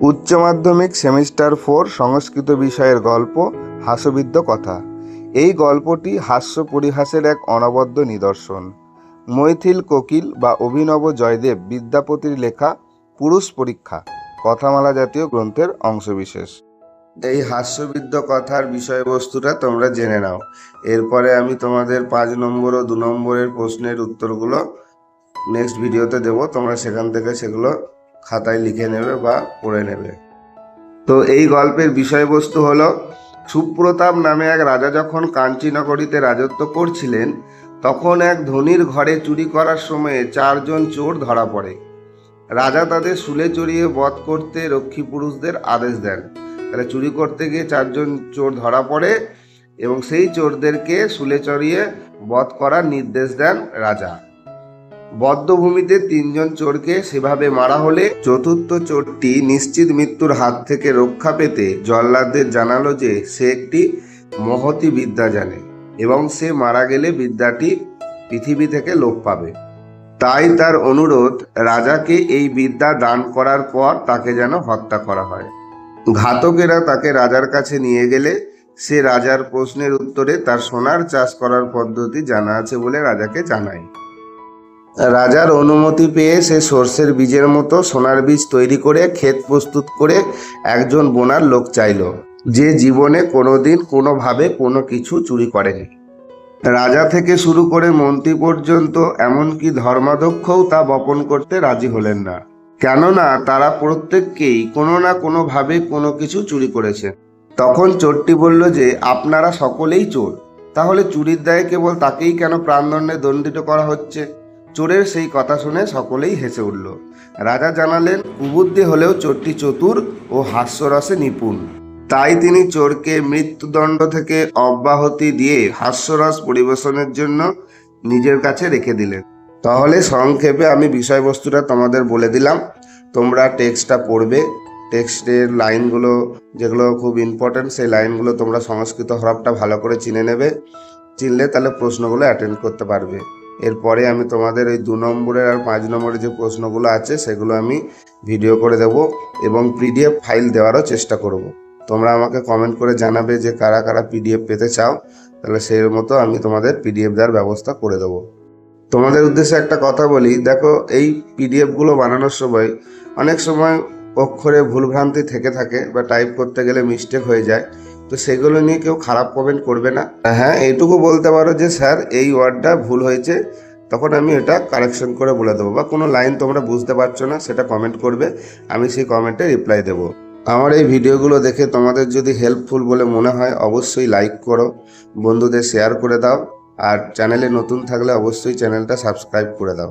উচ্চ মাধ্যমিক সেমিস্টার 4 সংস্কৃত বিষয়ের গল্প হাস্যবিদ্য কথা। এই গল্পটি হাস্য পরিহাসের এক অনবদ্য নিদর্শন। মৈথিল কোকিল বা অভিনব জয়দেব বিদ্যাপতির লেখা পুরুষ পরীক্ষা কথামালা জাতীয় গ্রন্থের অংশবিশেষ। এই হাস্যবিদ্য কথার বিষয়বস্তুটা তোমরা জেনে নাও। এরপরে আমি তোমাদের 5 নম্বর ও 2 নম্বরের প্রশ্নের উত্তরগুলো নেক্সট ভিডিওতে দেবো। তোমরা সেখান থেকে সেগুলো খাতায় লিখে নেবে বা পড়ে নেবে। তো এই গল্পের বিষয়বস্তু হলো, সুপ্রতাপ নামে এক রাজা যখন কাঞ্চীনগরীতে রাজত্ব করছিলেন, তখন এক ধনীর ঘরে চুরি করার সময়ে 4 জন চোর ধরা পড়ে। রাজা তাদের শুলে চড়িয়ে বধ করতে রক্ষী পুরুষদের আদেশ দেন। তাহলে চুরি করতে গিয়ে 4 জন চোর ধরা পড়ে এবং সেই চোরদেরকে শুলে চড়িয়ে বধ করার নির্দেশ দেন রাজা। বদ্ধভূমিতে 3 জন চোরকে সেভাবে মারা হলে চতুর্থ চোরটি নিশ্চিত মৃত্যুর হাত থেকে রক্ষা পেতে জল্লাদদের জানালো যে সে একটি মহতী বিদ্যা জানে এবং সে মারা গেলে বিদ্যাটি পৃথিবী থেকে লোপ পাবে। তাই তার অনুরোধ, রাজাকে এই বিদ্যা দান করার পর তাকে যেন হত্যা করা হয়। ঘাতকেরা তাকে রাজার কাছে নিয়ে গেলে সে রাজার প্রশ্নের উত্তরে তার সোনার চাষ করার পদ্ধতি জানা আছে বলে রাজাকে জানায়। রাজার অনুমতি পেয়ে সে সর্ষের বীজের মতো সোনার বীজ তৈরি করে ক্ষেত প্রস্তুত করে একজন বোনার লোক চাইল, যে জীবনে কোনোদিন কোনোভাবে কোনো কিছু চুরি করেনি। রাজা থেকে শুরু করে মন্ত্রী পর্যন্ত এমনকি ধর্মাধ্যক্ষও তা বপন করতে রাজি হলেন না, কেননা তারা প্রত্যেককেই কোনো না কোনোভাবে কোনো কিছু চুরি করেছে। তখন চোরটি বলল যে আপনারা সকলেই চোর, তাহলে চুরির দায়ে কেবল তাকেই কেন প্রাণদণ্ডে দণ্ডিত করা হচ্ছে? চোরের সেই কথা শুনে সকলেই হেসে উঠল। রাজা জানালেন, কুবুদ্ধি হলেও চোরটি চতুর ও হাস্যরসে নিপুণ, তাই তিনি চোরকে মৃত্যুদণ্ড থেকে অব্যাহতি দিয়ে হাস্যরস পরিবেশনের জন্য নিজের কাছে রেখে দিলেন। তাহলে সংক্ষেপে আমি বিষয়বস্তুটা তোমাদের বলে দিলাম, তোমরা টেক্সটটা পড়বে। টেক্সটের লাইনগুলো যেগুলো খুব ইম্পর্টেন্ট, সেই লাইনগুলো তোমরা সংস্কৃত হরফটা ভালো করে চিনে নেবে। চিনলে তাহলে প্রশ্নগুলো অ্যাটেন্ড করতে পারবে। এরপরে আমি তোমাদের ওই 2 নম্বরের আর 5 নম্বরের যে প্রশ্নগুলো আছে সেগুলো আমি ভিডিও করে দেব এবং পিডিএফ ফাইল দেওয়ারও চেষ্টা করব। তোমরা আমাকে কমেন্ট করে জানাবে যে কারা কারা পিডিএফ পেতে চাও, তাহলে সেই মতো আমি তোমাদের পিডিএফ দেওয়ার ব্যবস্থা করে দেবো। তোমাদের উদ্দেশ্যে একটা কথা বলি, দেখো এই পিডিএফগুলো বানানোর সময় অনেক সময় অক্ষরে ভুলভ্রান্তি থেকে থাকে বা টাইপ করতে গেলে মিস্টেক হয়ে যায়, তো সেগুলো নিয়ে কেউ খারাপ কমেন্ট করবে না। হ্যাঁ, এইটুকু বলতে পারো যে স্যার এই ওয়ার্ডটা ভুল হয়েছে, তখন আমি এটা কারেকশন করে বলে দেবো। বা কোনো লাইন তোমরা বুঝতে পারছো না, সেটা কমেন্ট করবে, আমি সেই কমেন্টে রিপ্লাই দেবো। আমার এই ভিডিওগুলো দেখে তোমাদের যদি হেল্পফুল বলে মনে হয় অবশ্যই লাইক করো, বন্ধুদের শেয়ার করে দাও, আর চ্যানেলে নতুন থাকলে অবশ্যই চ্যানেলটা সাবস্ক্রাইব করে দাও।